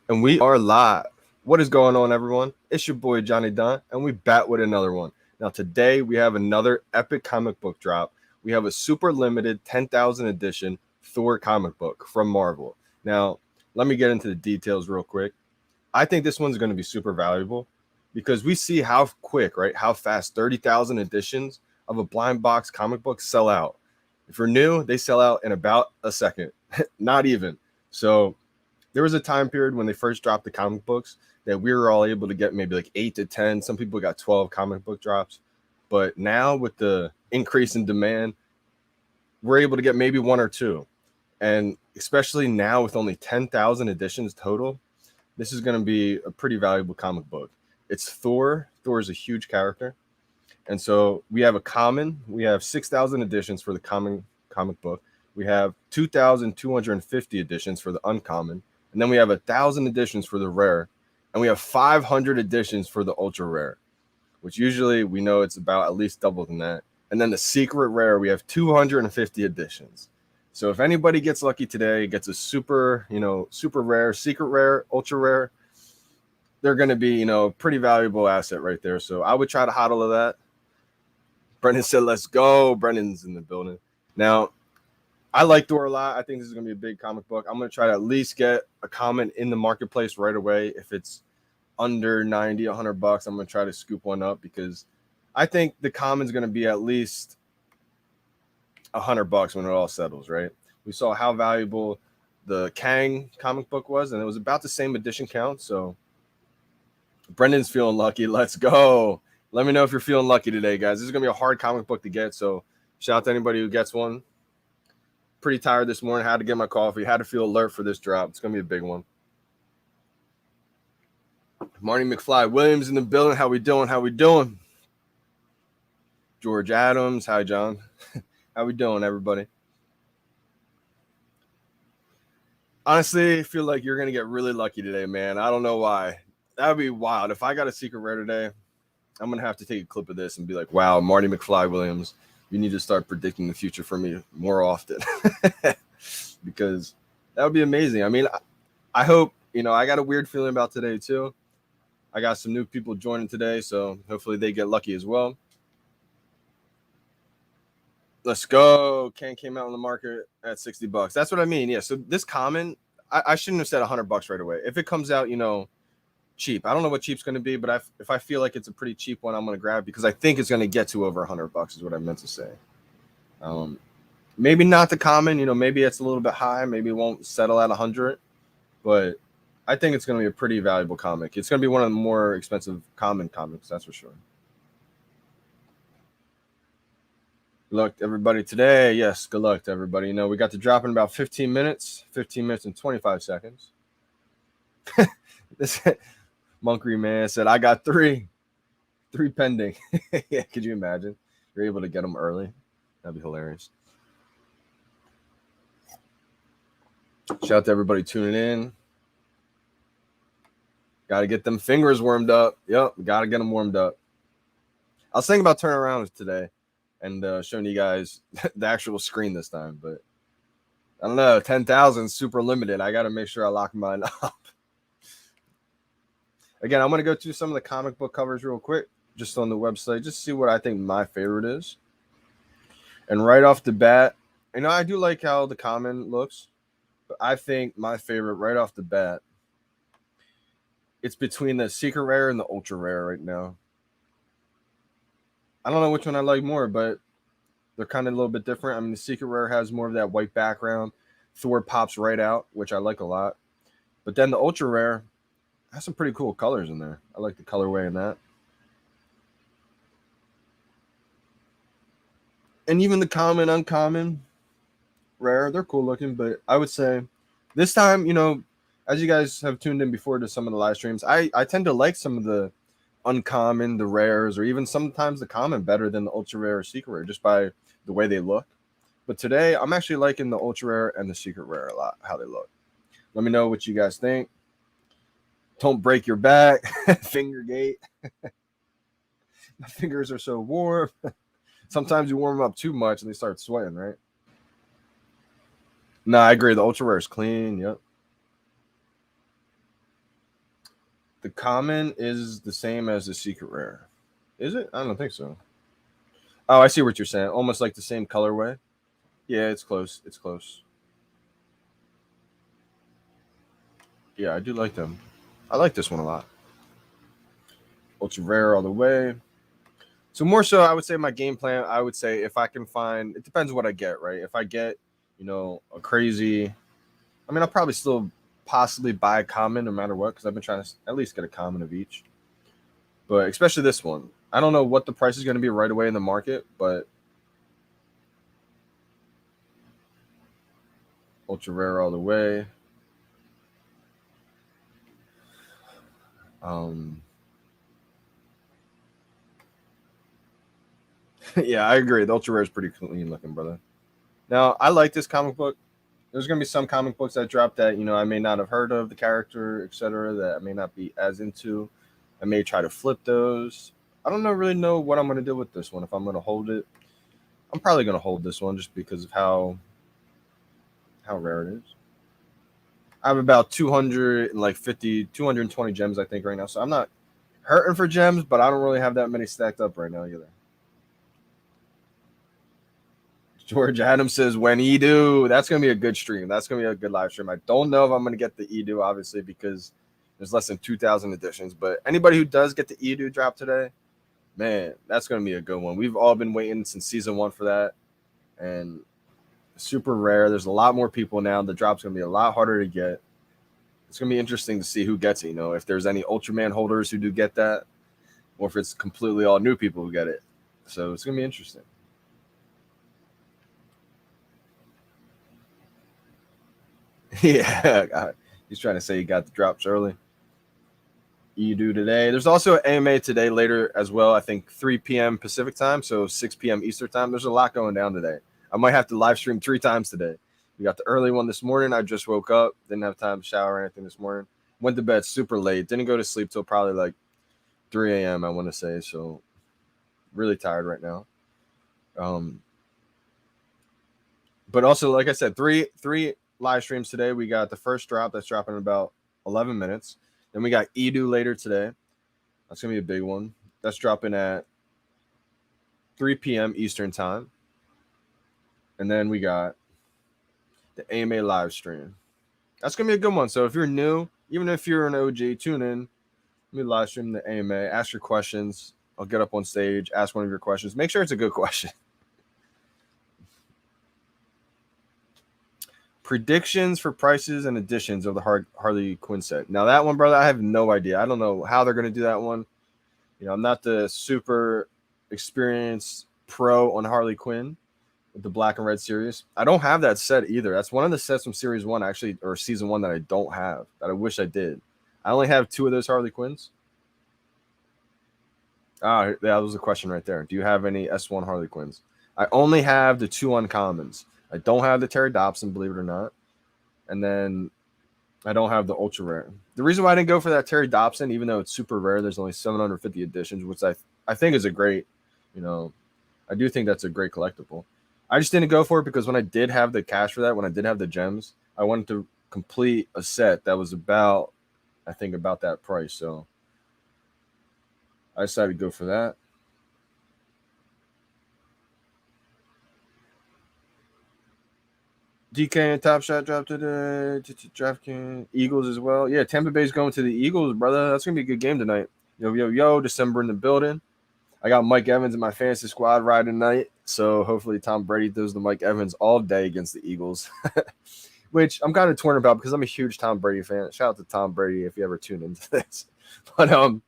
And we are live. What is going on, everyone? It's your boy Johnny Dunn, and we back with another one. Now, today we have another epic comic book drop. We have a super limited 10,000 edition Thor comic book from Marvel. Now, let me get into the details real quick. I think this one's going to be super valuable because we see how quick, right? How fast 30,000 editions of a blind box comic book sell out. If you're new, they sell out in about a second, not even. So, there was a time period when they first dropped the comic books that we were all able to get maybe like 8 to 10. Some people got 12 comic book drops. But now with the increase in demand, we're able to get maybe one or two. And especially now with only 10,000 editions total, this is going to be a pretty valuable comic book. It's Thor. Thor is a huge character. And so we have a common, we have 6,000 editions for the common comic book. We have 2,250 editions for the uncommon. And then we have 1,000 editions for the rare. And we have 500 editions for the ultra rare, which usually we know it's about at least double than that. And then the secret rare, we have 250 editions. So if anybody gets lucky today, gets a super, super rare, secret rare, ultra rare, they're going to be, pretty valuable asset right there. So I would try to hodl of that. Brendan said, let's go. Brendan's in the building. Now, I like Thor a lot. I think this is going to be a big comic book. I'm going to try to at least get a comment in the marketplace right away. If it's under 90, 100 bucks, I'm going to try to scoop one up because I think the common's going to be at least 100 bucks when it all settles, right? We saw how valuable the Kang comic book was, and it was about the same edition count. So Brendan's feeling lucky. Let's go. Let me know if you're feeling lucky today, guys. This is going to be a hard comic book to get. So shout out to anybody who gets one. Pretty tired this morning. Had to get my coffee. Had to feel alert for this drop. It's going to be a big one. Marty McFly Williams in the building. How we doing? How we doing? George Adams. Hi, John. How we doing, everybody? Honestly, I feel like you're going to get really lucky today, man. I don't know why. That would be wild. If I got a secret rare today, I'm going to have to take a clip of this and be like, wow, Marty McFly Williams, you need to start predicting the future for me more often because that would be amazing. I mean, I hope, I got a weird feeling about today too. I got some new people joining today, so hopefully they get lucky as well. Let's go. Ken came out on the market at 60 bucks. That's what I mean. Yeah. So this common, I shouldn't have said 100 bucks right away. If it comes out, cheap, I don't know what cheap's going to be, but if I feel like it's a pretty cheap one, I'm going to grab because I think it's going to get to over 100 bucks is what I meant to say. Maybe not the common, maybe it's a little bit high. Maybe it won't settle at 100, but I think it's going to be a pretty valuable comic. It's going to be one of the more expensive common comics, that's for sure. Good luck to everybody today. Yes, good luck to everybody. We got the drop in about 15 minutes and 25 seconds. This Monkery man said, I got three pending. Yeah, could you imagine? You're able to get them early. That'd be hilarious. Shout out to everybody tuning in. Got to get them fingers warmed up. Yep, got to get them warmed up. I was thinking about turning around today and showing you guys the actual screen this time, but I don't know. 10,000 super limited. I got to make sure I lock mine up. Again, I'm going to go through some of the comic book covers real quick, just on the website, just to see what I think my favorite is. And right off the bat, I do like how the common looks, but I think my favorite right off the bat, it's between the secret rare and the ultra rare right now. I don't know which one I like more, but they're kind of a little bit different. I mean, the secret rare has more of that white background. Thor pops right out, which I like a lot. But then the ultra rare has some pretty cool colors in there. I like the colorway in that. And even the common, uncommon, rare, they're cool looking. But I would say this time, as you guys have tuned in before to some of the live streams, I tend to like some of the uncommon, the rares, or even sometimes the common better than the ultra rare or secret rare just by the way they look. But today, I'm actually liking the ultra rare and the secret rare a lot, how they look. Let me know what you guys think. Don't break your back. Finger gate. My fingers are so warm. Sometimes you warm them up too much and they start sweating, right? No, I agree. The ultra rare is clean. Yep. The common is the same as the secret rare. Is it? I don't think so. Oh, I see what you're saying. Almost like the same colorway. Yeah, it's close. It's close. Yeah, I do like them. I like this one a lot. Ultra rare all the way. So more so, I would say my game plan. I would say if I can find, it depends what I get, right? If I get, a crazy, I mean, I'll probably still possibly buy a common no matter what because I've been trying to at least get a common of each. But especially this one, I don't know what the price is going to be right away in the market, but ultra rare all the way. Yeah, I agree. The ultra rare is pretty clean looking, brother. Now, I like this comic book. There's going to be some comic books that drop that, I may not have heard of the character, etc., that I may not be as into. I may try to flip those. I don't really know what I'm going to do with this one. If I'm going to hold it, I'm probably going to hold this one just because of how rare it is. I have about 220 gems, I think, right now. So I'm not hurting for gems, but I don't really have that many stacked up right now either. George Adams says, when Edu, that's going to be a good stream. That's going to be a good live stream. I don't know if I'm going to get the Edu, obviously, because there's less than 2,000 editions. But anybody who does get the Edu drop today, man, that's going to be a good one. We've all been waiting since season 1 for that. And super rare. There's a lot more people now. The drop's going to be a lot harder to get. It's going to be interesting to see who gets it, if there's any Ultraman holders who do get that, or if it's completely all new people who get it. So it's going to be interesting. Yeah, he's trying to say he got the drops early. You do today. There's also an AMA today later as well. I think 3 p.m. Pacific time, so 6 p.m. Eastern time. There's a lot going down today. I might have to live stream 3 times today. We got the early one this morning. I just woke up, didn't have time to shower or anything this morning. Went to bed super late. Didn't go to sleep till probably like 3 a.m. I want to say. So really tired right now. But also, like I said, three live streams today. We got the first drop that's dropping in about 11 minutes. Then we got Edu later today. That's going to be a big one. That's dropping at 3 p.m. Eastern time. And then we got the AMA live stream. That's going to be a good one. So if you're new, even if you're an OG, tune in. Let me live stream the AMA. Ask your questions. I'll get up on stage, ask one of your questions. Make sure it's a good question. Predictions for prices and additions of the Harley Quinn set. Now that one, brother, I have no idea. I don't know how they're going to do that one. I'm not the super experienced pro on Harley Quinn with the black and red series. I don't have that set either. That's one of the sets from series 1 actually, or season 1 that I don't have, that I wish I did. I only have 2 of those Harley Quinns. That was a question right there. Do you have any S1 Harley Quinns? I only have the 2 uncommons. I don't have the Terry Dobson, believe it or not. And then I don't have the ultra rare. The reason why I didn't go for that Terry Dobson, even though it's super rare, there's only 750 editions, which I think is a great, I do think that's a great collectible. I just didn't go for it because when I did have the cash for that, when I did have the gems, I wanted to complete a set that was about that price. So I decided to go for that. DK and Top Shot dropped today. DraftKings Eagles as well. Yeah, Tampa Bay's going to the Eagles, brother. That's gonna be a good game tonight. Yo, December in the building. I got Mike Evans in my fantasy squad riding tonight, so hopefully Tom Brady throws the Mike Evans all day against the Eagles, which I'm kind of torn about because I'm a huge Tom Brady fan. Shout out to Tom Brady if you ever tune into this. But I'm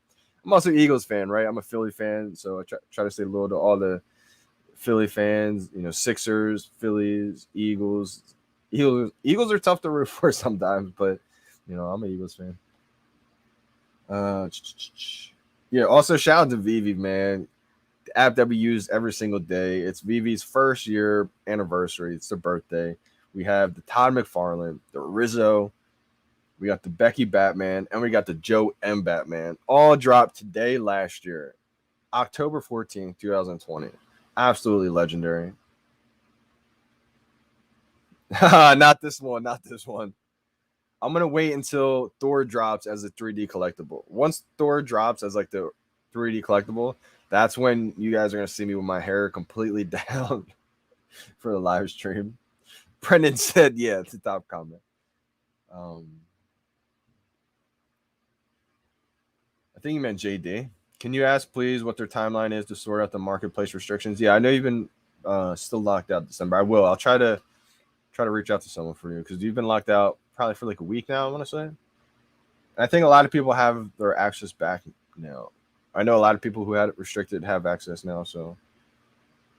also an Eagles fan, right? I'm a Philly fan, so I try to stay loyal to all the Philly fans. Sixers, Phillies, Eagles. Eagles are tough to root for sometimes, but I'm an Eagles fan. Yeah, also shout out to VeVe, man. The app that we use every single day. It's VeVe's first year anniversary. It's their birthday. We have the Todd McFarlane, the Rizzo, we got the Becky Batman, and we got the Joe M Batman. All dropped today last year, October 14th, 2020. Absolutely legendary. Not this one. I'm gonna wait until Thor drops as a 3D collectible. Once Thor drops as like the 3D collectible, that's when you guys are gonna see me with my hair completely down for the live stream. Brendan said, "Yeah, it's the top comment." I think you meant JD. Can you ask, please, what their timeline is to sort out the marketplace restrictions? Yeah, I know you've been still locked out December. I will. I'll try to reach out to someone for you because you've been locked out probably for like a week now, I want to say. And I think a lot of people have their access back now. I know a lot of people who had it restricted have access now, so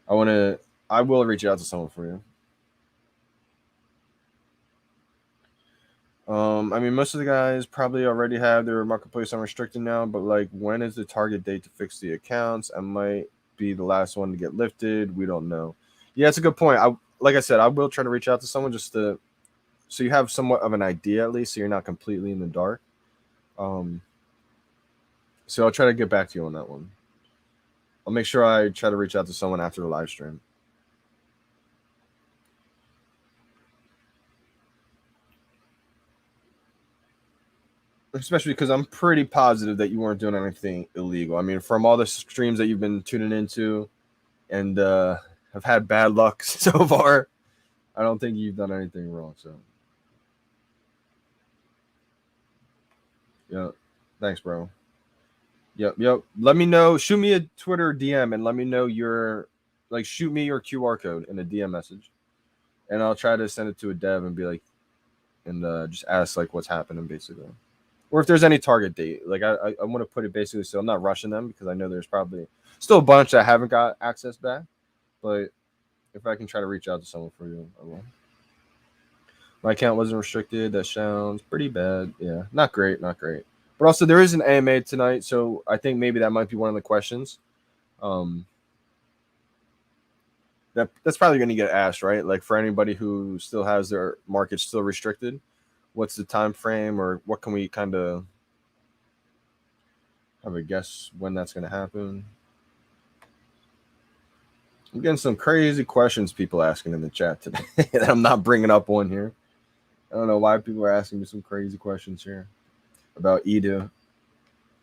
I will reach out to someone for you. I mean, most of the guys probably already have their marketplace unrestricted now, but like, when is the target date to fix the accounts? I might be the last one to get lifted. We don't know. Yeah, it's a good point. Like I said, I will try to reach out to someone just to so you have somewhat of an idea at least, so you're not completely in the dark. So I'll try to get back to you on that one. I'll make sure I try to reach out to someone after the live stream. Especially because I'm pretty positive that you weren't doing anything illegal. I mean, from all the streams that you've been tuning into and have had bad luck so far, I don't think you've done anything wrong. So, yeah. Thanks, bro. Yep. Let me know. Shoot me a Twitter DM and let me know shoot me your QR code in a DM message. And I'll try to send it to a dev and be like, and just ask like what's happening basically. Or if there's any target date. Like I want to put it basically so I'm not rushing them because I know there's probably still a bunch that haven't got access back. But if I can try to reach out to someone for you, I will. My account wasn't restricted. That sounds pretty bad. Yeah, not great. But also there is an AMA tonight, so I think maybe that might be one of the questions. That's probably going to get asked, right? Like for anybody who still has their market still restricted, what's the time frame, or what can we kind of have a guess when that's going to happen? I'm getting some crazy questions people asking in the chat today that I'm not bringing up on here. I don't know why people are asking me some crazy questions here about Edu.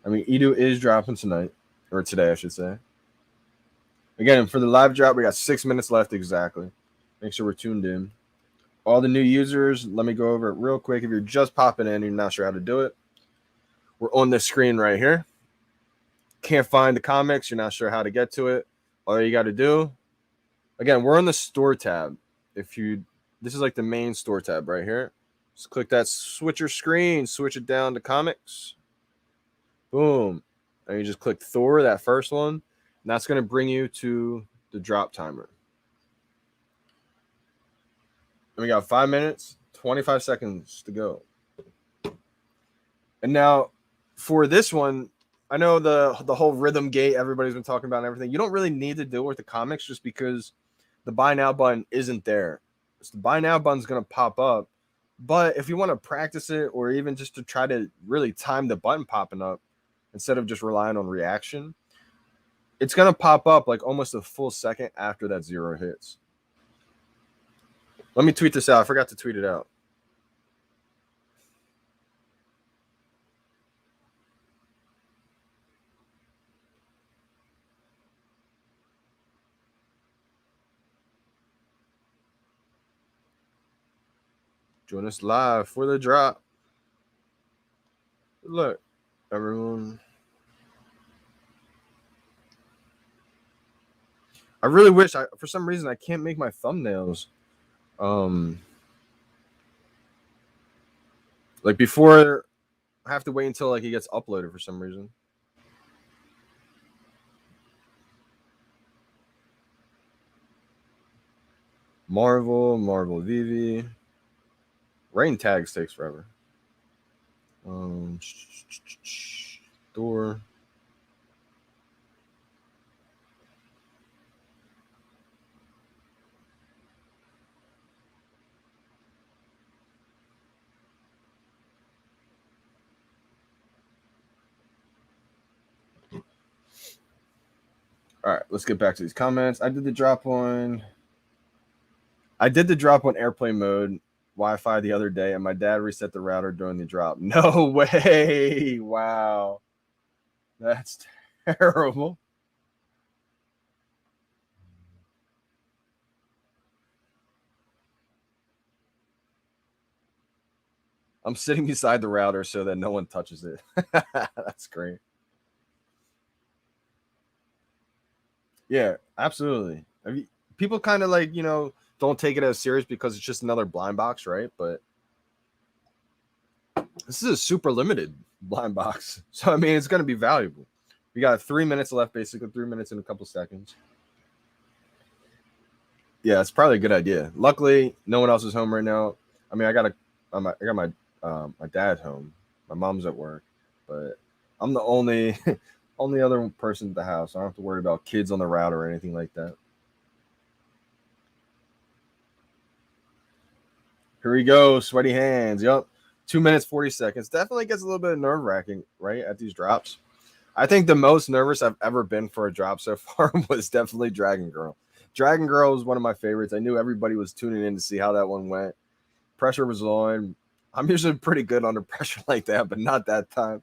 I mean, Edu is dropping tonight, or today, I should say. Again, for the live drop, we got 6 minutes left exactly. Make sure we're tuned in. All the new users, let me go over it real quick. If you're just popping in and you're not sure how to do it, we're on this screen right here. Can't find the comics, you're not sure how to get to it. All you got to do, again, we're on the store tab. This is like the main store tab right here. Just click that switcher screen, switch it down to comics. Boom. And you just click Thor, that first one. And that's going to bring you to the drop timer. And we got 5 minutes, 25 seconds to go. And now for this one, I know the whole rhythm gate everybody's been talking about and everything. You don't really need to deal with the comics just because the buy now button isn't there. So the buy now button's going to pop up. But if you want to practice it or even just to try to really time the button popping up instead of just relying on reaction, it's going to pop up like almost a full second after that 0 hits. Let me tweet this out. I forgot to tweet it out. Join us live for the drop. Look, everyone. I really wish for some reason I can't make my thumbnails. Like before, I have to wait until like it gets uploaded for some reason. Marvel, VeVe. Rain tags takes forever. Thor. All right, let's get back to these comments. I did the drop on airplane mode. Wi-Fi the other day, and my dad reset the router during the drop. No way! Wow, that's terrible. I'm sitting beside the router so that no one touches it. That's great. Yeah, absolutely. I mean, people kind of like, don't take it as serious because it's just another blind box, right? But this is a super limited blind box. So, I mean, it's going to be valuable. We got 3 minutes left, basically 3 minutes and a couple seconds. Yeah, it's probably a good idea. Luckily, no one else is home right now. I mean, I got my dad home. My mom's at work, but I'm the only only other person at the house. I don't have to worry about kids on the route or anything like that. Here we go, sweaty hands. Yep, 2 minutes 40 seconds. Definitely gets a little bit nerve wracking, right, at these drops. I think the most nervous I've ever been for a drop so far was definitely Dragon Girl. Dragon Girl was one of my favorites. I knew everybody was tuning in to see how that one went. Pressure was on. I'm usually pretty good under pressure like that, but not that time.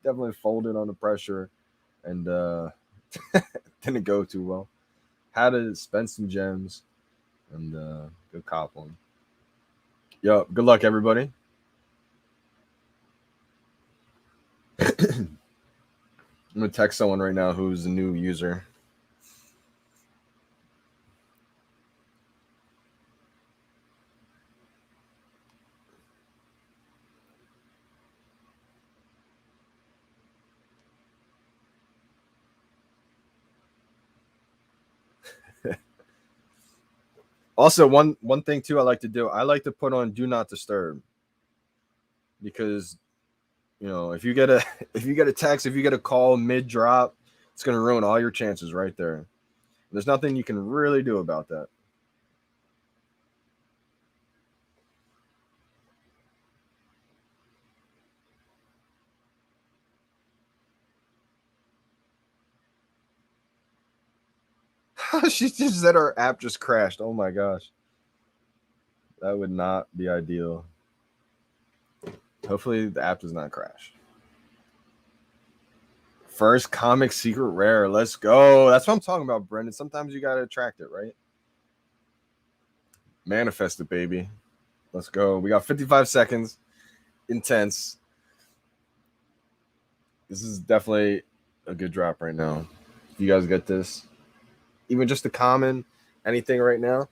Definitely folded under pressure and didn't go too well. Had to spend some gems and go cop one. Yo, good luck, everybody. I'm gonna text someone right now who's a new user. Also, one thing too, I like to do. I like to put on do not disturb because if you get a if you get a text, if you get a call mid drop, it's gonna ruin all your chances right there. There's nothing you can really do about that. She just said her app just crashed. Oh my gosh, that would not be ideal. Hopefully, the app does not crash. First comic secret rare. Let's go. That's what I'm talking about, Brendan. Sometimes you gotta attract it, right? Manifest it, baby. Let's go. We got 55 seconds. Intense. This is definitely a good drop right now. If you guys get this, even just a common, anything right now.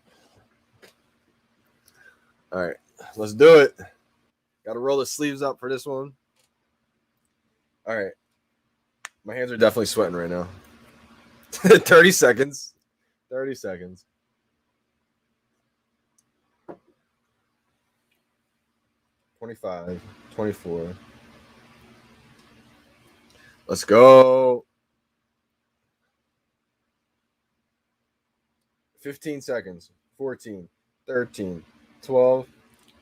All right, let's do it. Got to roll the sleeves up for this one. All right, my hands are definitely sweating right now. 30 seconds. 30 seconds. 25, 24. Let's go. 15 seconds. 14, 13, 12,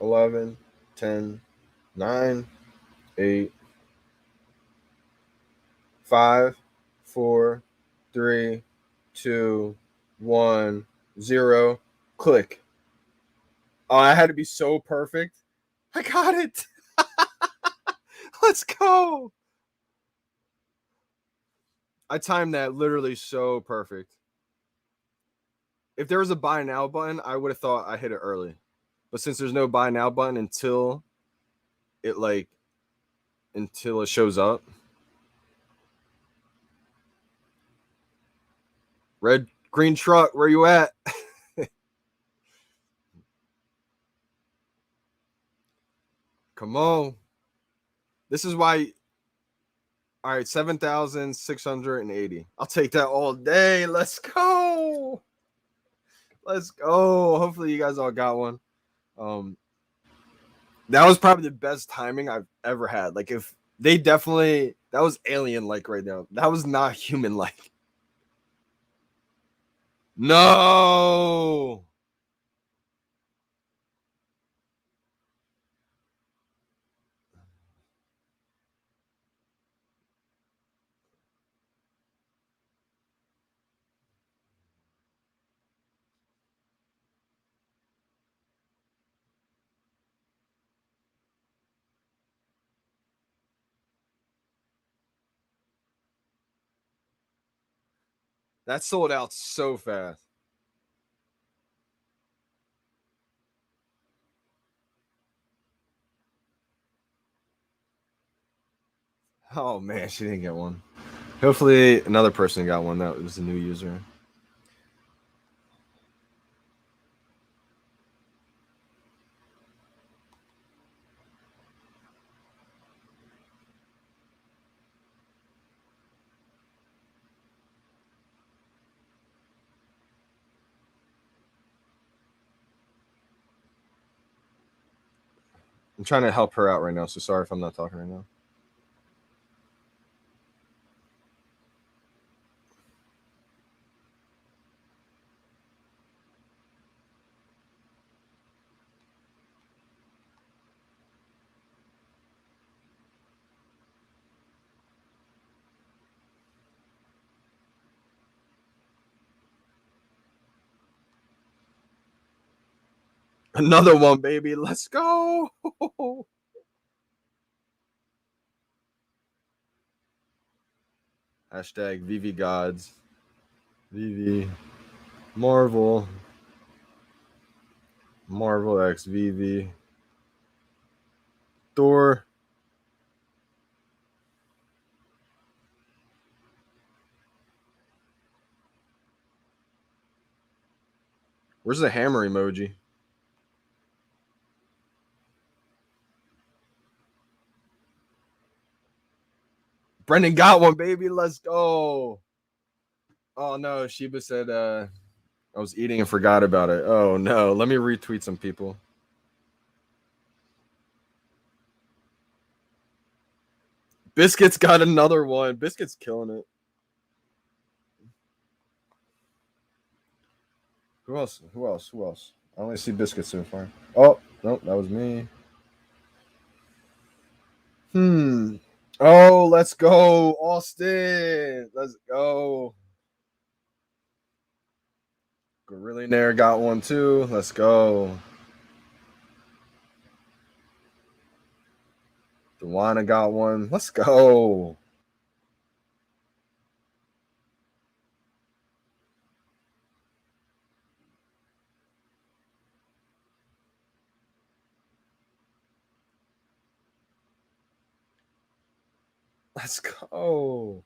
11, 10, 9, 8, 5, 4, 3, 2, 1, 0. Click. Oh, I had to be so perfect. I got it. Let's go. I timed that literally so perfect. If there was a buy now button, I would have thought I hit it early. But since there's no buy now button it like until it shows up. Red green truck, where you at? Come on. This is why. All right, 7,680. I'll take that all day. Let's go. Let's go. Hopefully you guys all got one. Um, that was probably the best timing I've ever had. Like if they definitely that was alien like right now. That was not human like. No. That sold out so fast. Oh man, she didn't get one. Hopefully another person got one that was a new user. I'm trying to help her out right now, so sorry if I'm not talking right now. Another one, baby. Let's go. Hashtag VeVe Gods. VeVe. Marvel. Marvel X VeVe. Thor. Where's the hammer emoji? Brendan got one, baby. Let's go. Oh no, Sheba said I was eating and forgot about it. Oh no, let me retweet some people. Biscuits got another one. Biscuits killing it. Who else? Who else? Who else? I only see Biscuits so far. Oh, nope, that was me. Oh, let's go, Austin. Let's go. Gorillionaire got one too. Let's go. Dewana got one. Let's go. Let's go.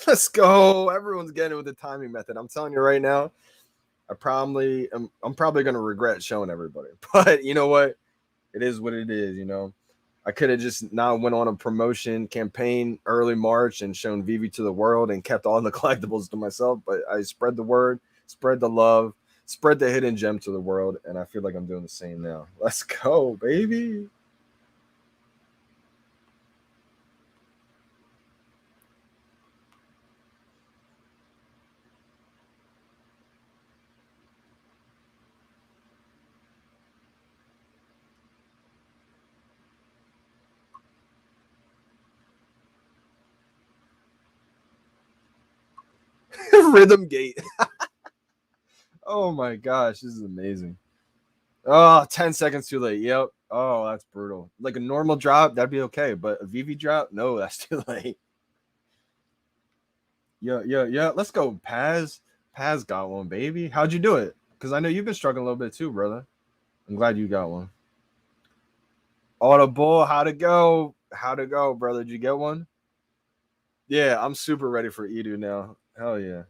Let's go. Everyone's getting it with the timing method. I'm telling you right now, I'm probably gonna regret showing everybody. But you know what? It is what it is, you know. I could have just now went on a promotion campaign early March and shown VeVe to the world and kept all the collectibles to myself, but I spread the word, spread the love, spread the hidden gem to the world, and I feel like I'm doing the same now. Let's go, baby. Rhythm gate. Oh my gosh, this is amazing. Oh, 10 seconds too late. Yep. Oh, that's brutal. Like a normal drop, that'd be okay, but a VeVe drop, no, that's too late. Yeah, yeah, yeah. Let's go, Paz. Paz got one, baby. How'd you do it? Because I know you've been struggling a little bit too, brother. I'm glad you got one. Audible, how'd it go? How'd it go, brother? Did you get one? Yeah, I'm super ready for Edu now. Hell yeah.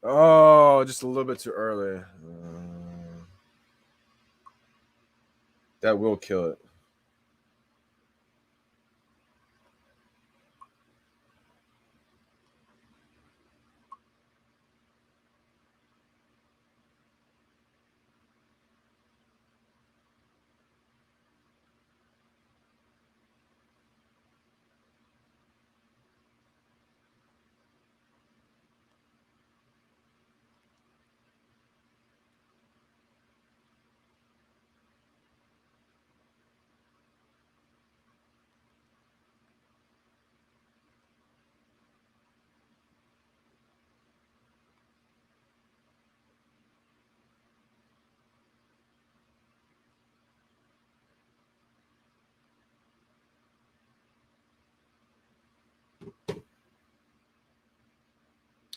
Oh, just a little bit too early. That will kill it.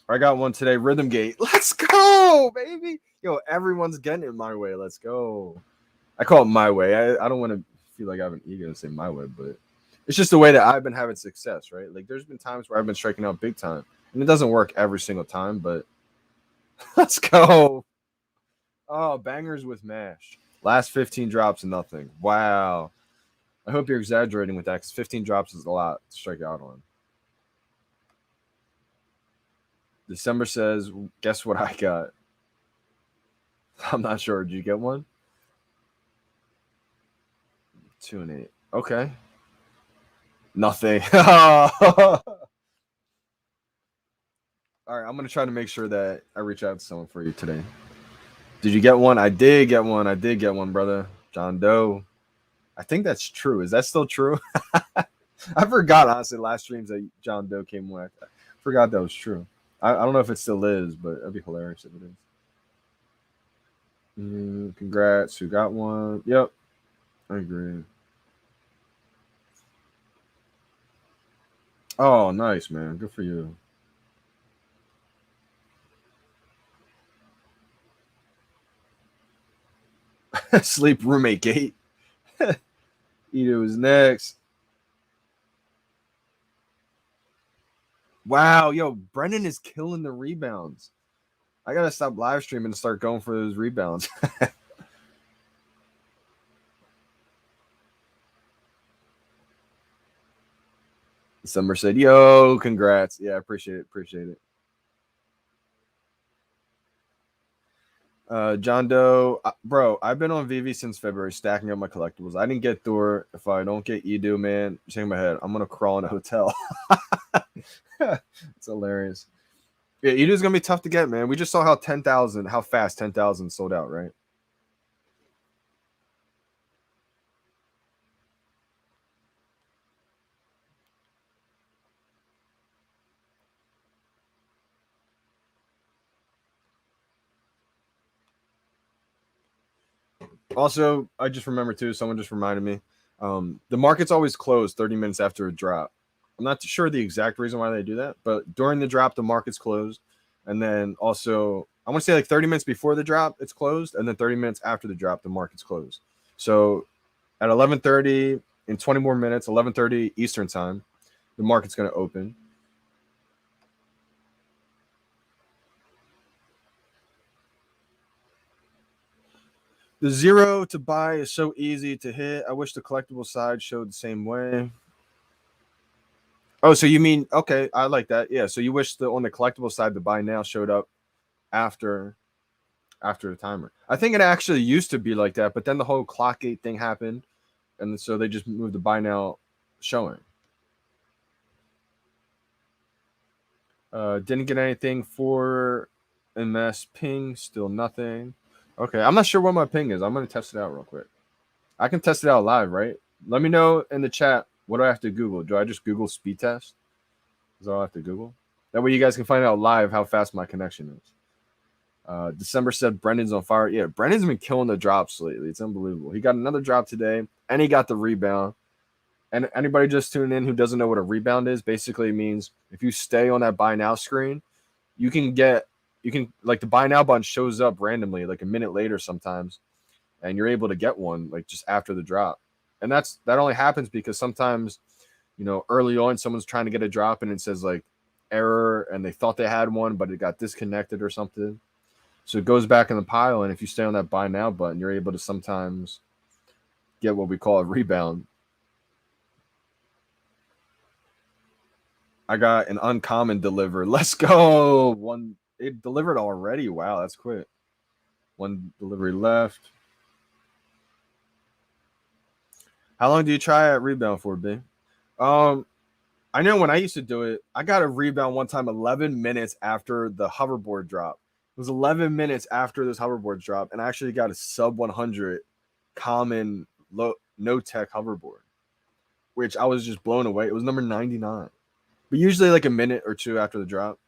I got one today. Rhythm Gate. Let's go, baby. Yo, everyone's getting it my way. Let's go. I call it my way. I don't want to feel like I have an ego to say my way, but it's just the way that I've been having success, right? Like there's been times where I've been striking out big time. And it doesn't work every single time, but let's go. Oh, bangers with mash. Last 15 drops and nothing. Wow. I hope you're exaggerating with that because 15 drops is a lot to strike out on. December says, guess what I got? I'm not sure. Did you get one? 2 and 8. Okay. Nothing. All right, I'm gonna try to make sure that I reach out to someone for you today. Did you get one? I did get one. I did get one, brother. John Doe. I think that's true. Is that still true? I forgot, honestly, last streams that John Doe came with. I forgot that was true. I don't know if it still is, but it'd be hilarious if it is. Congrats. Who got one? Yep. I agree. Oh, nice, man. Good for you. Sleep roommate gate. Edo is next. Wow, yo, Brendan is killing the rebounds. I gotta stop live streaming and start going for those rebounds. Summer said, "Yo, congrats! Yeah, appreciate it. John Doe, bro, I've been on VeVe since February, stacking up my collectibles. I didn't get Thor. If I don't get Edu, man, shaking my head. I'm gonna crawl in a hotel. It's hilarious. Yeah, Edu's gonna be tough to get, man. We just saw how fast 10,000 sold out, right? Also, I just remember too, someone just reminded me, the market's always closed 30 minutes after a drop. I'm not sure the exact reason why they do that, but during the drop, the market's closed. And then also, I want to say like 30 minutes before the drop, it's closed. And then 30 minutes after the drop, the market's closed. So at 11:30, in 20 more minutes, 11:30 Eastern time, the market's going to open. The zero to buy is so easy to hit. I wish the collectible side showed the same way. Oh, so you mean, okay, I like that. Yeah, so you wish on the collectible side the buy now showed up after the timer. I think it actually used to be like that, but then the whole clock gate thing happened, and so they just moved the buy now showing. Didn't get anything for MS ping, still nothing. Okay, I'm not sure what my ping is. I'm gonna test it out real quick. I can test it out live, right? Let me know in the chat what do I have to Google. Do I just Google speed test? Is all I have to Google? That way you guys can find out live how fast my connection is. December said Brendan's on fire. Yeah, Brendan's been killing the drops lately. It's unbelievable. He got another drop today, and he got the rebound. And anybody just tuning in who doesn't know what a rebound is, basically means if you stay on that buy now screen, you can like the buy now button shows up randomly, like a minute later sometimes, and you're able to get one like just after the drop. And that only happens because sometimes, early on someone's trying to get a drop and it says like error and they thought they had one, but it got disconnected or something. So it goes back in the pile, and if you stay on that buy now button, you're able to sometimes get what we call a rebound. I got an uncommon deliver. Let's go. One, it delivered already. Wow, that's quick. One delivery left. How long do you try at rebound for, B? I know when I used to do it, I got a rebound one time 11 minutes after the hoverboard drop. It was 11 minutes after this hoverboard drop, and I actually got a sub 100 common no tech hoverboard, which I was just blown away. It was number 99. But usually like a minute or two after the drop.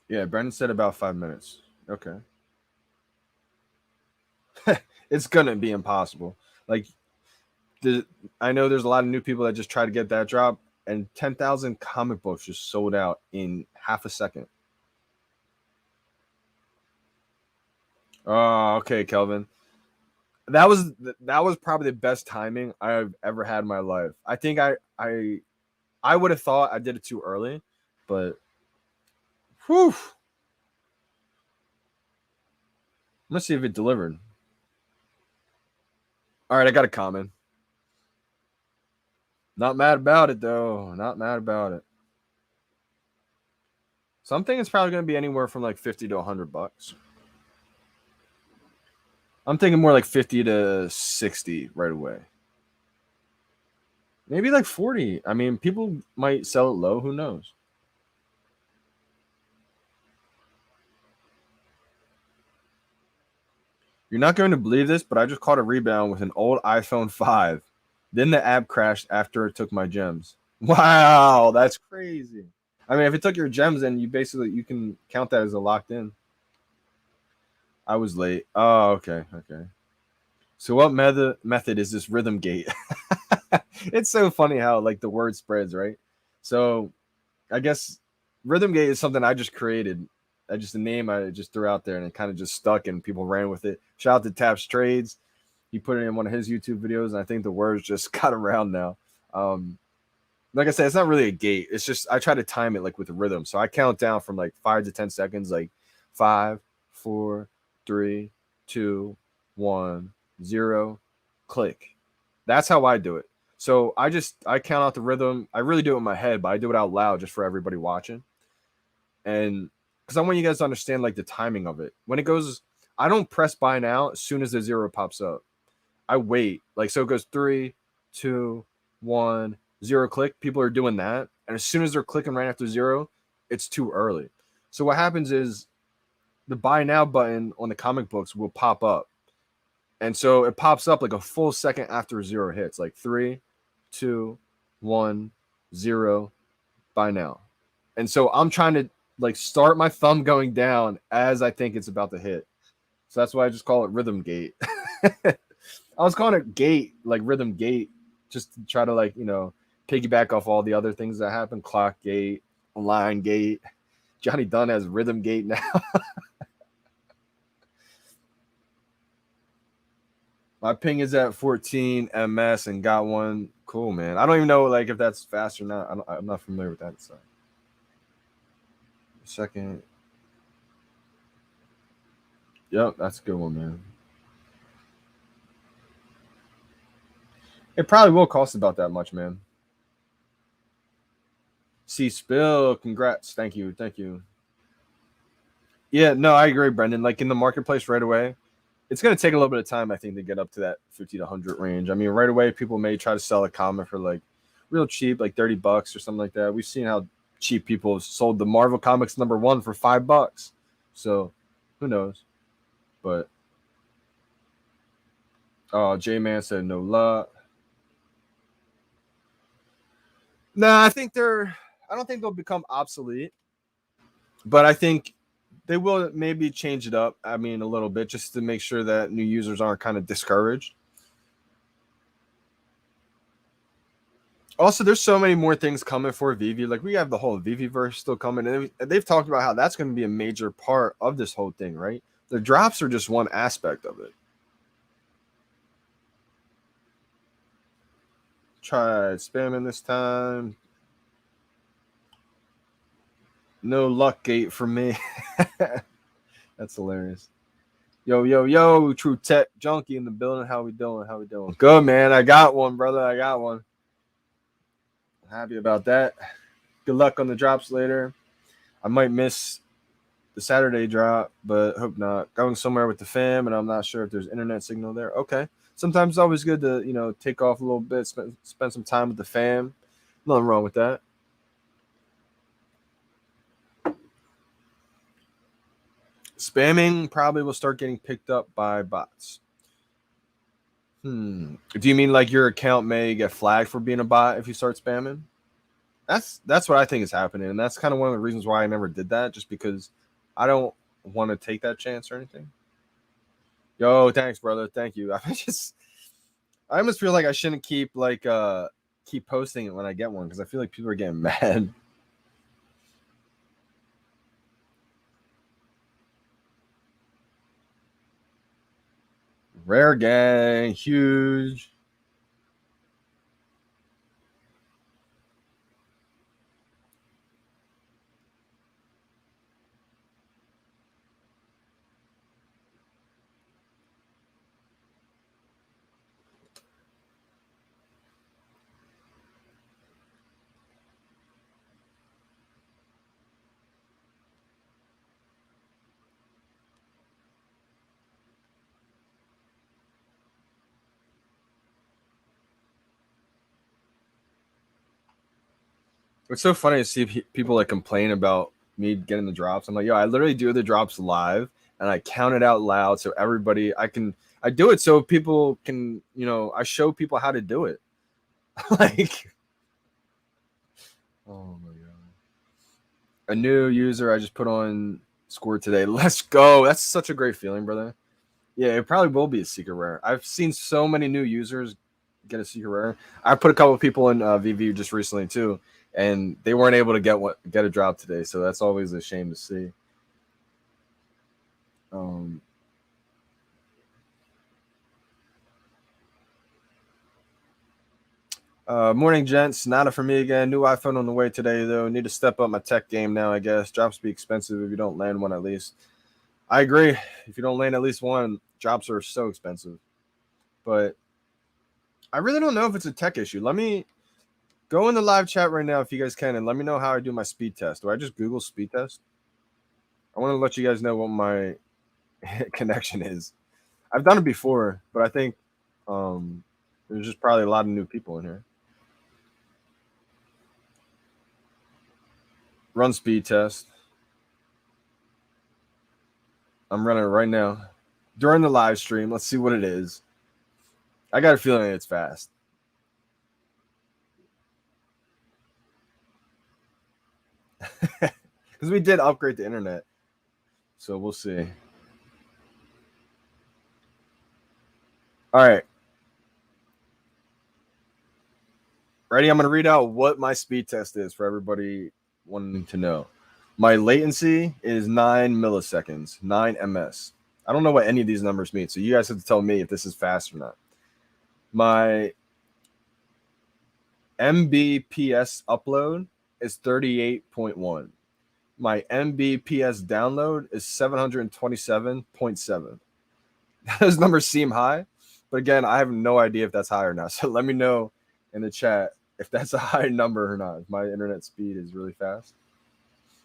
Yeah, Brendan said about 5 minutes. Okay. It's gonna be impossible. Like, I know there's a lot of new people that just try to get that drop. and 10,000 comic books just sold out in half a second. Oh, okay, Kelvin. That was probably the best timing I've ever had in my life. I think I would have thought I did it too early, but whew. Let's see if it delivered. All right, I got a comment. Not mad about it though. Not mad about it. Something is probably going to be anywhere from like 50 to $100. I'm thinking more like 50 to 60 right away. Maybe like 40. I mean, people might sell it low. Who knows? You're not going to believe this, but I just caught a rebound with an old iPhone 5. Then the app crashed after it took my gems. Wow, that's crazy. I mean, if it took your gems, then you can count that as a locked in. I was late. Oh, okay, okay. So what method is this rhythm gate? It's so funny how like the word spreads, right? So I guess rhythm gate is something I just created. I just a name I just threw out there and it kind of just stuck and people ran with it. Shout out to Taps Trades. He put it in one of his YouTube videos, and I think the words just got around now. Like I said, it's not really a gate. It's just I try to time it like with the rhythm. So I count down from like 5 to 10 seconds, like 5, 4, 3, 2, 1, 0, click. That's how I do it. So I count out the rhythm. I really do it in my head, but I do it out loud just for everybody watching. And because I want you guys to understand like the timing of it. When it goes, I don't press buy now as soon as the 0 pops up. I wait. Like so it goes 3, 2, 1, 0 click. People are doing that. And as soon as they're clicking right after 0, it's too early. So what happens is the buy now button on the comic books will pop up. And so it pops up like a full second after 0 hits, like 3, 2, 1, 0, buy now. And so I'm trying to like start my thumb going down as I think it's about to hit. So that's why I just call it rhythm gate. I was calling it gate, like rhythm gate, just to try to like, piggyback off all the other things that happen. Clock gate, line gate. Johnny Dunn has rhythm gate now. My ping is at 14 ms and got one. Cool, man. I don't even know like if that's fast or not. I'm not familiar with that. So. Second. Yep, that's a good one, man. It probably will cost about that much, man. See, Spill, congrats. Thank you. Thank you. Yeah, no, I agree, Brendan. Like in the marketplace right away, it's going to take a little bit of time, I think, to get up to that 50 to 100 range. I mean, right away, people may try to sell a comic for like real cheap, like $30 or something like that. We've seen how cheap people have sold the Marvel Comics #1 for $5. So who knows? But J-Man said no luck. Nah, I don't think they'll become obsolete, but I think they will maybe change it up. I mean, a little bit just to make sure that new users aren't kind of discouraged. Also, there's so many more things coming for VeVe. Like we have the whole VeVe verse still coming, and they've talked about how that's going to be a major part of this whole thing, right? The drops are just one aspect of it. Try spamming this time. No luck gate for me. That's hilarious. Yo, True Tech Junkie in the building. How we doing? How we doing? Good, man. I got one, brother. I got one. Happy about that. Good luck on the drops later. I might miss the Saturday drop, but hope not. Going somewhere with the fam, and I'm not sure if there's internet signal there. Okay. Sometimes it's always good to, take off a little bit, spend some time with the fam. Nothing wrong with that. Spamming probably will start getting picked up by bots. Do you mean like your account may get flagged for being a bot if you start spamming? That's what I think is happening, and that's kind of one of the reasons why I never did that, just because I don't want to take that chance or anything. Yo, thanks, brother. Thank you. I almost feel like I shouldn't keep keep posting it when I get one because I feel like people are getting mad. Rare gang, huge. It's so funny to see people like complain about me getting the drops. I'm like, yo, I literally do the drops live and I count it out loud so everybody I do it so people can, I show people how to do it. Like, oh my god. A new user I just put on score today. Let's go. That's such a great feeling, brother. Yeah, it probably will be a secret rare. I've seen so many new users get a secret rare. I put a couple of people in VeVe just recently too, and they weren't able to get a drop today. So that's always a shame to see. Morning, gents. Nada for me again. New iPhone on the way today, though. Need to step up my tech game now, I guess. Drops be expensive if you don't land one at least. I agree. If you don't land at least one, drops are so expensive. But I really don't know if it's a tech issue. Let me go in the live chat right now if you guys can, and let me know how I do my speed test. Do I just Google speed test? I want to let you guys know what my connection is. I've done it before, but I think there's just probably a lot of new people in here. Run speed test. I'm running it right now during the live stream. Let's see what it is. I got a feeling it's fast. Because we did upgrade the internet. So we'll see. All right. Ready? I'm going to read out what my speed test is for everybody wanting to know. My latency is 9 milliseconds, 9 ms. I don't know what any of these numbers mean, so you guys have to tell me if this is fast or not. My Mbps upload is 38.1. My Mbps download is 727.7. Those numbers seem high, but again, I have no idea if that's high or not. So let me know in the chat if that's a high number or not. If my internet speed is really fast.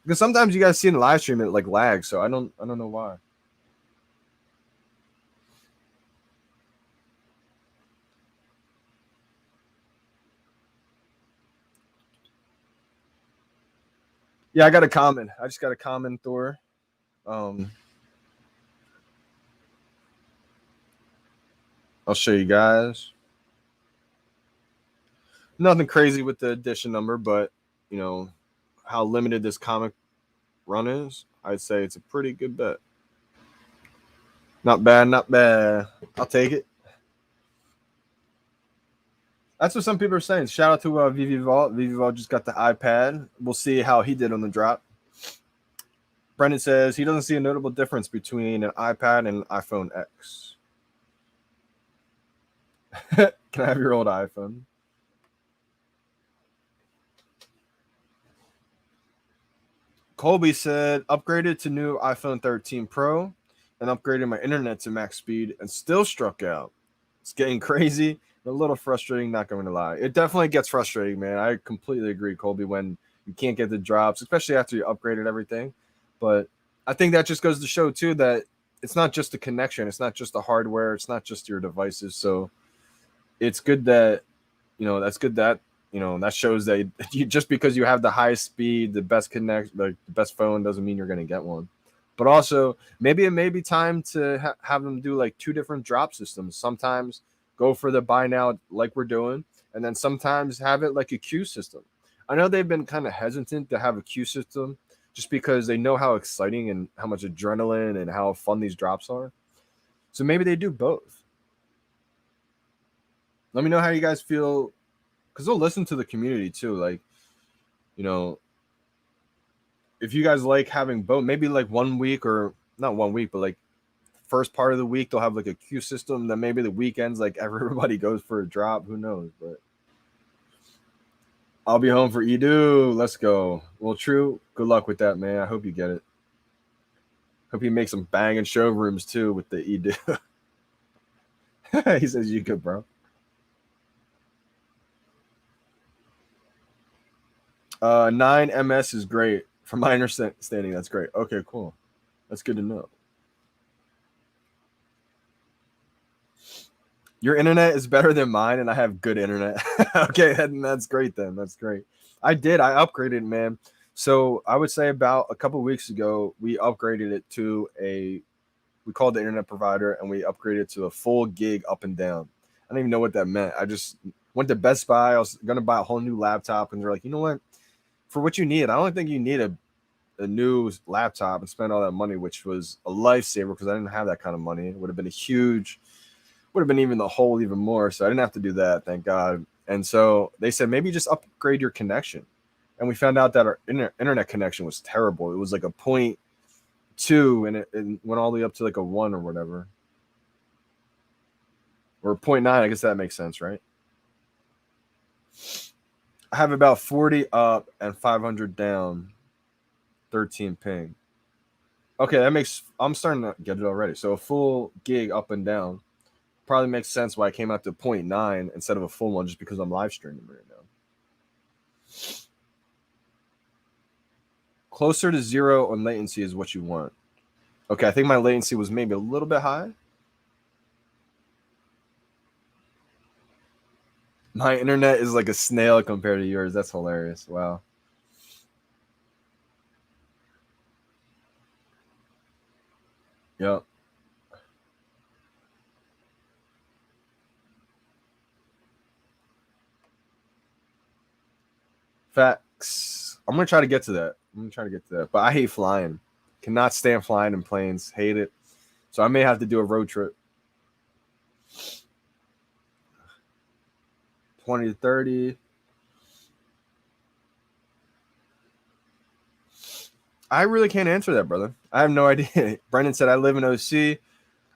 Because sometimes you guys see in the live stream it like lags, so I don't know why. Yeah, I got a comment. I just got a comment, Thor. I'll show you guys. Nothing crazy with the edition number, but you know how limited this comic run is. I'd say it's a pretty good bet. Not bad, not bad. I'll take it. That's what some people are saying. Shout out to VeVe Vault. VeVe Vault just got the iPad. We'll see how he did on the drop. Brendan says he doesn't see a notable difference between an iPad and an iPhone X. Can I have your old iPhone? Colby said upgraded to new iPhone 13 Pro and upgraded my internet to max speed and still struck out. It's getting crazy, but a little frustrating, not going to lie. It definitely gets frustrating, man. I completely agree, Colby, when you can't get the drops, especially after you upgraded everything. But I think that just goes to show, too, that it's not just the connection. It's not just the hardware. It's not just your devices. So it's good that, that's good that, that shows that just because you have the highest speed, the best the best phone doesn't mean you're going to get one. But also, maybe it may be time to have them do like 2 different drop systems. Sometimes go for the buy now like we're doing, and then sometimes have it like a queue system. I know they've been kind of hesitant to have a queue system just because they know how exciting and how much adrenaline and how fun these drops are. So maybe they do both. Let me know how you guys feel because they'll listen to the community too. Like, you know, if you guys like having both, maybe like 1 week, or not 1 week, but like first part of the week they'll have like a queue system. Then maybe the weekends like everybody goes for a drop. Who knows? But I'll be home for Edu. Let's go. Well, True. Good luck with that, man. I hope you get it. Hope you make some banging showrooms too with the Edu. He says you could, bro. 9 MS is great. From my understanding, that's great. Okay, cool. That's good to know. Your internet is better than mine, and I have good internet. Okay, that's great then. That's great. I upgraded, man. So I would say about a couple weeks ago, we upgraded it to we called the internet provider, and we upgraded it to a full gig up and down. I don't even know what that meant. I just went to Best Buy. I was going to buy a whole new laptop, and they're like, you know what? For what you need, I don't think you need a new laptop and spend all that money, which was a lifesaver because I didn't have that kind of money. It would have been would have been even the whole even more. So I didn't have to do that, thank God. And so they said, maybe just upgrade your connection. And we found out that our internet connection was terrible. It was like a 0.2, and it went all the way up to like a 1 or whatever. Or 0.9, I guess that makes sense, right? I have about 40 up and 500 down, 13 ping. Okay, I'm starting to get it already. So a full gig up and down probably makes sense why I came out to 0.9 instead of a full one, just because I'm live streaming right now. Closer to 0 on latency is what you want. Okay, I think my latency was maybe a little bit high. My internet is like a snail compared to yours. That's hilarious. Wow. Yep. Facts. I'm gonna try to get to that. But I hate flying. Cannot stand flying in planes. Hate it. So I may have to do a road trip. 20 to 30. I really can't answer that, brother. I have no idea. Brendan said I live in OC.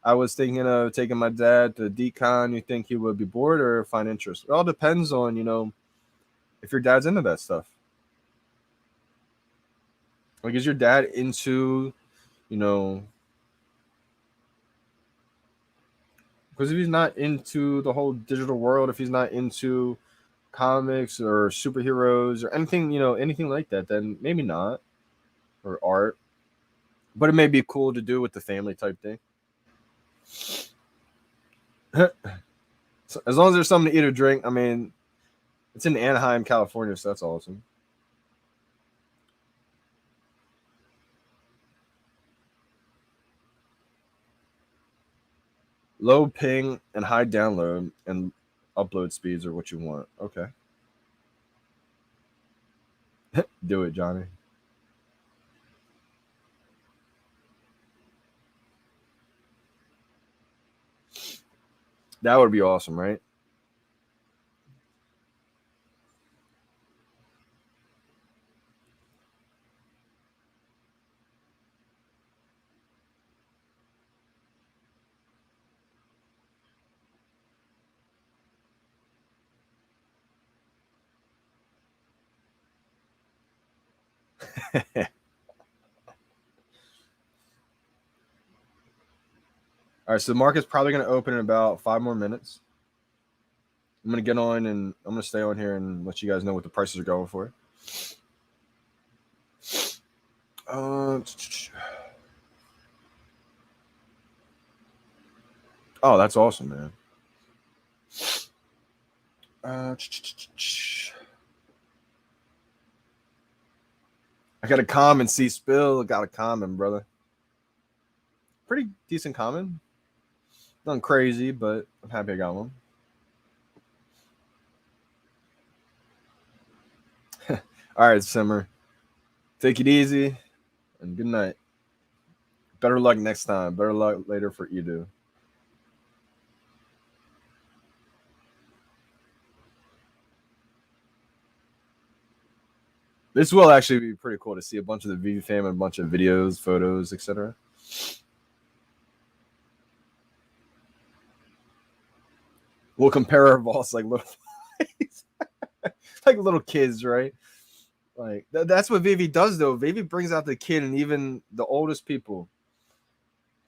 I was thinking of taking my dad to decon. You think he would be bored or find interest? It all depends on, if your dad's into that stuff. Like, is your dad into, because if he's not into the whole digital world, if he's not into comics or superheroes or anything, anything like that, then maybe not. Or art. But it may be cool to do with the family type thing. So as long as there's something to eat or drink, I mean, it's in Anaheim, California, so that's awesome. Low ping and high download and upload speeds are what you want. Okay. Do it, Johnny. That would be awesome, right? All right, so the market's probably going to open in about 5 more minutes. I'm going to get on and I'm going to stay on here and let you guys know what the prices are going for. Oh, that's awesome, man. I got a common. See, Spill got a common, brother. Pretty decent common. Nothing crazy, but I'm happy I got one. All right, Simmer. Take it easy and good night. Better luck next time. Better luck later for Edu. This will actually be pretty cool to see a bunch of the VeVe fam and a bunch of videos, photos, etc. We'll compare our vaults like little like little kids, right? Like that's what VeVe does, though. VeVe brings out the kid and even the oldest people.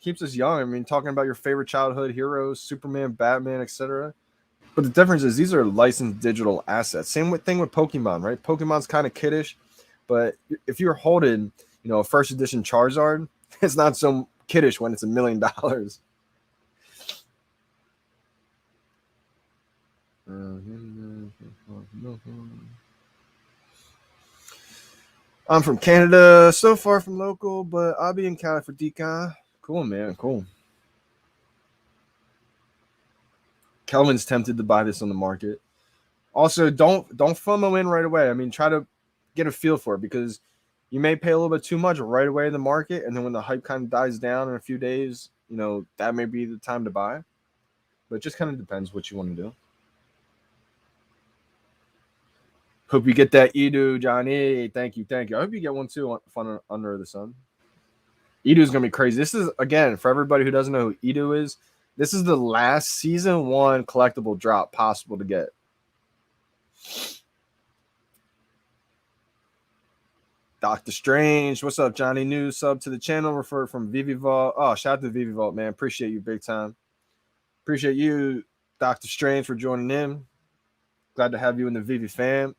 Keeps us young. I mean, talking about your favorite childhood heroes, Superman, Batman, etc. But the difference is these are licensed digital assets. Same thing with Pokemon, right? Pokemon's kind of kiddish, but if you're holding, a first edition Charizard, it's not so kiddish when it's $1 million. I'm from Canada, so far from local, but I'll be in Cali for decon. Cool, man, cool. Kelvin's tempted to buy this on the market. Also, don't FOMO in right away. I mean, try to get a feel for it, because you may pay a little bit too much right away in the market, and then when the hype kind of dies down in a few days, that may be the time to buy. But it just kind of depends what you want to do. Hope you get that Edu, Johnny. Thank you. I hope you get one too. Fun under the sun. Edu is gonna be crazy. This is, again, for everybody who doesn't know who Edu is. This is the last season 1 collectible drop possible to get. Dr. Strange, what's up, Johnny? New sub to the channel, referred from VeVe Vault. Oh, shout out to VeVe Vault, man. Appreciate you big time. Appreciate you, Dr. Strange, for joining in. Glad to have you in the VeVe fam.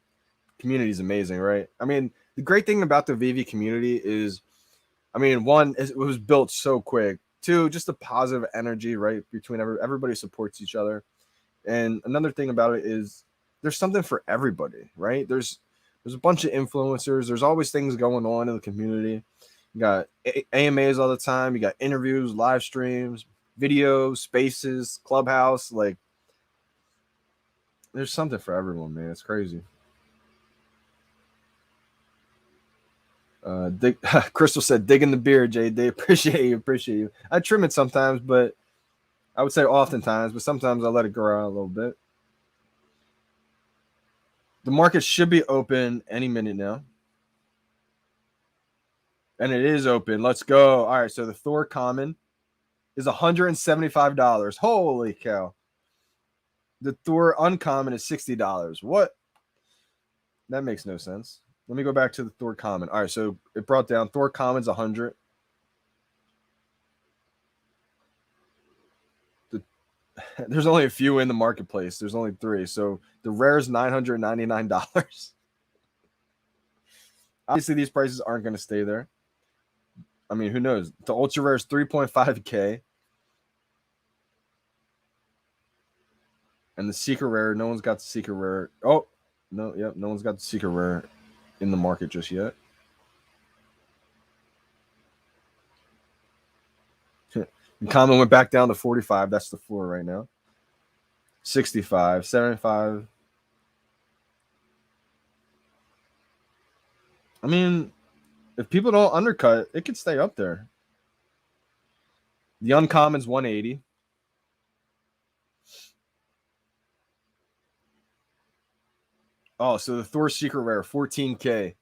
Community is amazing, right? I mean, the great thing about the VeVe community is, I mean, one, it was built so quick. 2, just the positive energy, right, between everybody supports each other. And another thing about it is there's something for everybody, right? There's a bunch of influencers. There's always things going on in the community. You got AMAs all the time. You got interviews, live streams, videos, spaces, Clubhouse. Like, there's something for everyone, man. It's crazy. Crystal said, "Dig in the beard, JD." Appreciate you. I trim it sometimes, but I would say oftentimes, but sometimes I let it grow out a little bit. The market should be open any minute now. And it is open. Let's go. All right, so the Thor common is $175. Holy cow. The Thor uncommon is $60. What? That makes no sense. Let me go back to the Thor common. All right, so it brought down Thor common's 100. There's only a few in the marketplace. There's only 3. So the rare is $999. Obviously, these prices aren't going to stay there. I mean, who knows? The ultra rare is 3.5K. And the secret rare, no one's got the secret rare. Oh, no, yep, no one's got the secret rare in the market just yet. The common went back down to 45. That's the floor right now. 65, 75. I mean, if people don't undercut, it could stay up there. The uncommon's 180. Oh, so the Thor secret rare, 14K.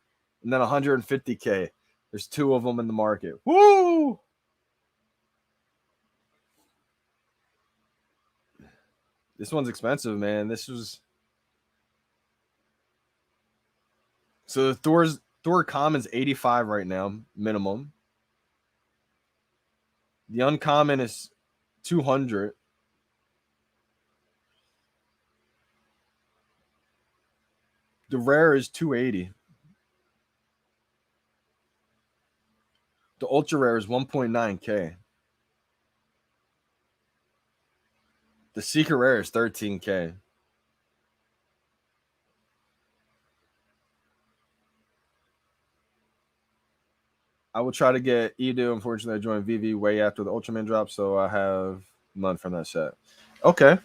And then 150K. There's 2 of them in the market. Woo! This one's expensive, man. This was... So the Thor common's 85 right now, minimum. The uncommon is 200. The rare is 280. The ultra rare is 1.9K. The secret rare is 13K. I will try to get Edu. Unfortunately, I joined VeVe way after the Ultraman drop, so I have none from that set. Okay.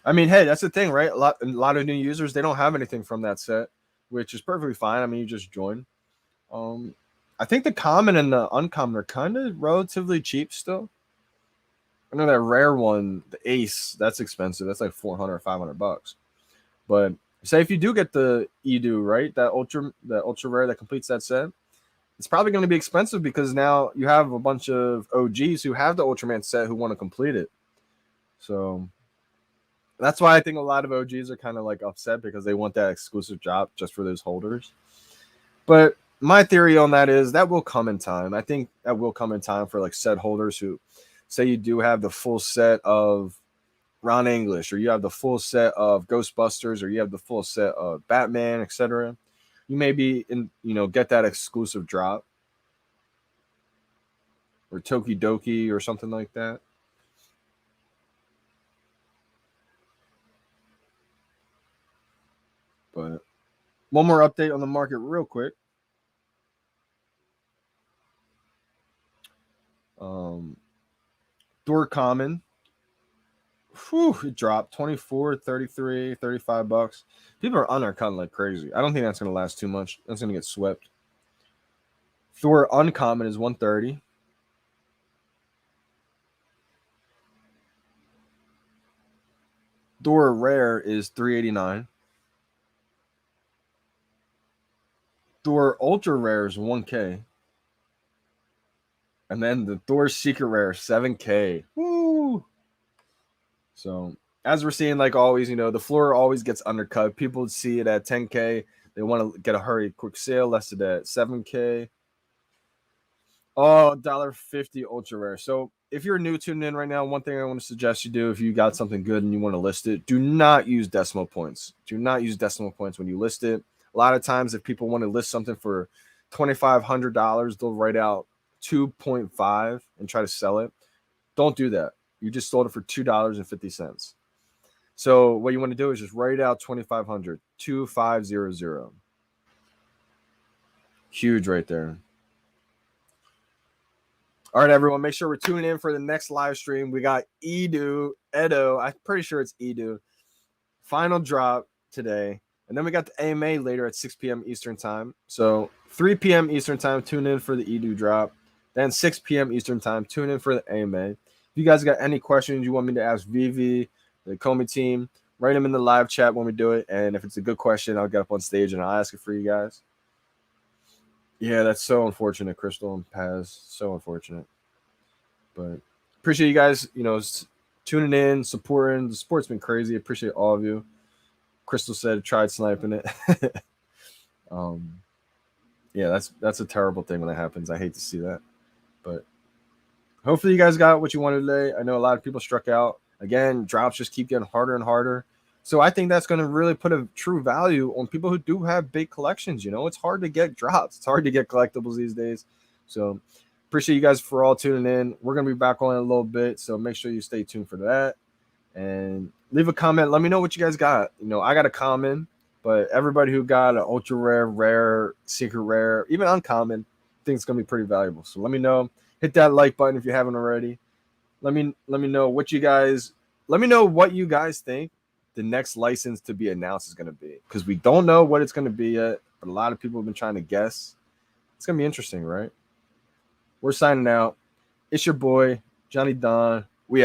I mean, hey, that's the thing, right? A lot of new users, they don't have anything from that set, which is perfectly fine. I mean, you just join. I think the common and the uncommon are kind of relatively cheap still. I know that rare one, the Ace, that's expensive. That's like $400 or $500. But say if you do get the Edu, right, that ultra rare that completes that set, it's probably going to be expensive because now you have a bunch of OGs who have the Ultraman set who want to complete it. So that's why I think a lot of OGs are kind of like upset because they want that exclusive drop just for those holders. But my theory on that is that will come in time. I think that will come in time for like set holders who say you do have the full set of Ron English, or you have the full set of Ghostbusters, or you have the full set of Batman, etc. You may be in, get that exclusive drop, or Tokidoki or something like that. But one more update on the market real quick. Thor Common. Whew, it dropped 24, 33, 35 bucks. People are undercutting like crazy. I don't think that's going to last too much. That's going to get swept. Thor Uncommon is 130. Thor Rare is 389. Thor Ultra Rare is 1K. And then the Thor Secret Rare, 7K. Woo! So, as we're seeing, like always, the floor always gets undercut. People see it at 10K. They want to get a hurry, quick sale. Less of that, 7K. Oh, $1.50 Ultra Rare. So, if you're new tuning in right now, one thing I want to suggest you do if you got something good and you want to list it, do not use decimal points. Do not use decimal points when you list it. A lot of times, if people want to list something for $2,500, they'll write out 2.5 and try to sell it. Don't do that. You just sold it for $2.50. So what you want to do is just write out 2,500, 2500. Huge right there. All right, everyone, make sure we're tuning in for the next live stream. We got Edo. I'm pretty sure it's Edo. Final drop today. And then we got the AMA later at 6 p.m. Eastern time. So 3 p.m. Eastern time, tune in for the Edo drop. Then 6 p.m. Eastern time, tune in for the AMA. If you guys got any questions you want me to ask VeVe, the Comey team, write them in the live chat when we do it. And if it's a good question, I'll get up on stage and I'll ask it for you guys. Yeah, that's so unfortunate, Crystal and Paz. So unfortunate. But appreciate you guys, tuning in, supporting. The support's been crazy. Appreciate all of you. Crystal said tried sniping it. Yeah, that's a terrible thing when that happens. I hate to see that. But hopefully you guys got what you wanted today. I know a lot of people struck out. Again, drops just keep getting harder and harder. So I think that's going to really put a true value on people who do have big collections. It's hard to get drops. It's hard to get collectibles these days. So appreciate you guys for all tuning in. We're going to be back on in a little bit. So make sure you stay tuned for that. And leave a comment. Let me know what you guys got. I got a common, but everybody who got an ultra rare, rare, secret rare, even uncommon, I think it's going to be pretty valuable. So let me know. Hit that like button if you haven't already. Let me know what you guys think the next license to be announced is going to be, because we don't know what it's going to be yet, but a lot of people have been trying to guess. It's going to be interesting, right? We're signing out. It's your boy, Johnny Dunn.